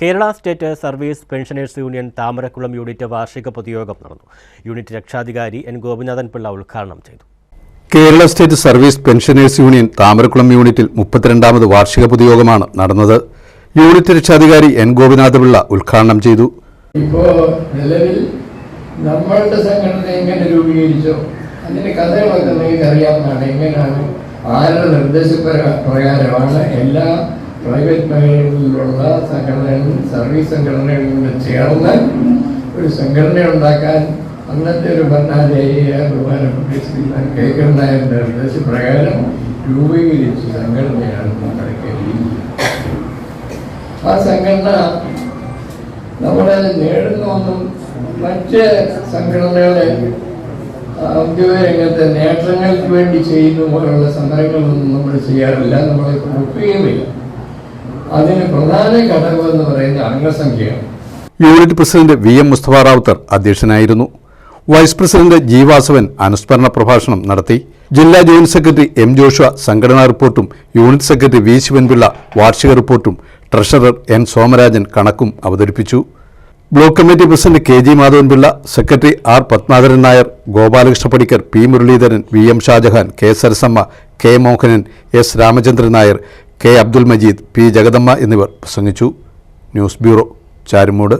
Kerala state service pensioners union Thamarakkulam unit വാർഷിക പൊതുയോഗം നടന്നു. യൂണിറ്റ് രക്ഷാധികാരി എൻ ഗോപിനാഥൻ പിള്ള ഉദ്ഘാടനം ചെയ്തു. Kerala state service pensioners union Thamarakkulam യൂണിറ്റിൽ 32ാമത് വാർഷിക പൊതുയോഗമാണ് നടന്നത്. യൂണിറ്റ് രക്ഷാധികാരി എൻ ഗോപിനാഥൻ പിള്ള ഉദ്ഘാടനം ചെയ്തു. ഇപ്പോൾ നിലവിൽ നമ്മളുടെ സംഘടന എങ്ങനെ രൂപീകരിച്ചോ അതിന്റെ കഥകളൊക്കെ നിങ്ങൾക്ക് അറിയാവുന്നതാണ്. എങ്ങനെയാണ് ആരുടെ നിർദ്ദേശപ്രകാരമാണ് എല്ലാ പ്രൈവറ്റ് മേഖലകളിലുള്ള സംഘടനകളും സർവീസ് സംഘടനകളും ചേർന്ന് ഒരു സംഘടന ഉണ്ടാക്കാൻ അന്നത്തെ ഒരു ഭരണാധികാരിയായ ബഹുമാനപ്പെട്ട ശ്രീ കെ നായരുടെ നിർദ്ദേശപ്രകാരം രൂപീകരിച്ച സംഘടനയാണ് നമ്മുടെ KVU. ആ സംഘടന നമ്മളെ നേടുന്നൊന്നും മറ്റ് സംഘടനകളെ ഔദ്യോഗിക രംഗത്തെ നേട്ടങ്ങൾക്ക് വേണ്ടി ചെയ്യുന്ന പോലുള്ള സമരങ്ങളൊന്നും നമ്മൾ ചെയ്യാറില്ല, നമ്മളെ ഒക്കുകയുമില്ല. അതിന് പ്രധാന ഘടകം എന്ന് പറയുന്ന അംഗസംഖ്യയാണ്. Unit president VM Mustafa Rawther അധ്യക്ഷനായിരുന്നു. വൈസ് പ്രസിഡന്റ് G വാസവൻ അനുസ്മരണ പ്രഭാഷണം നടത്തി. ജില്ലാ ജോയിന്റ് സെക്രട്ടറി M ജോഷുവ സംഘടനാ റിപ്പോർട്ടും യൂണിറ്റ് സെക്രട്ടറി V ശിവൻപിള്ള വാർഷിക റിപ്പോർട്ടും ട്രഷറർ N സോമരാജൻ കണക്കും അവതരിപ്പിച്ചു. Block committee president KG Madhavanpillai, secretary R Padmakaran Nair, Gopalakrishna Panicker, P Muraleedharan, VM Shajahan, K Sarasamma, K Mohanan, S Ramachandran Nair, K Abdul Majeed, P Jagadamma എന്നിവർ പ്രസംഗിച്ചു. News bureau, Charummood.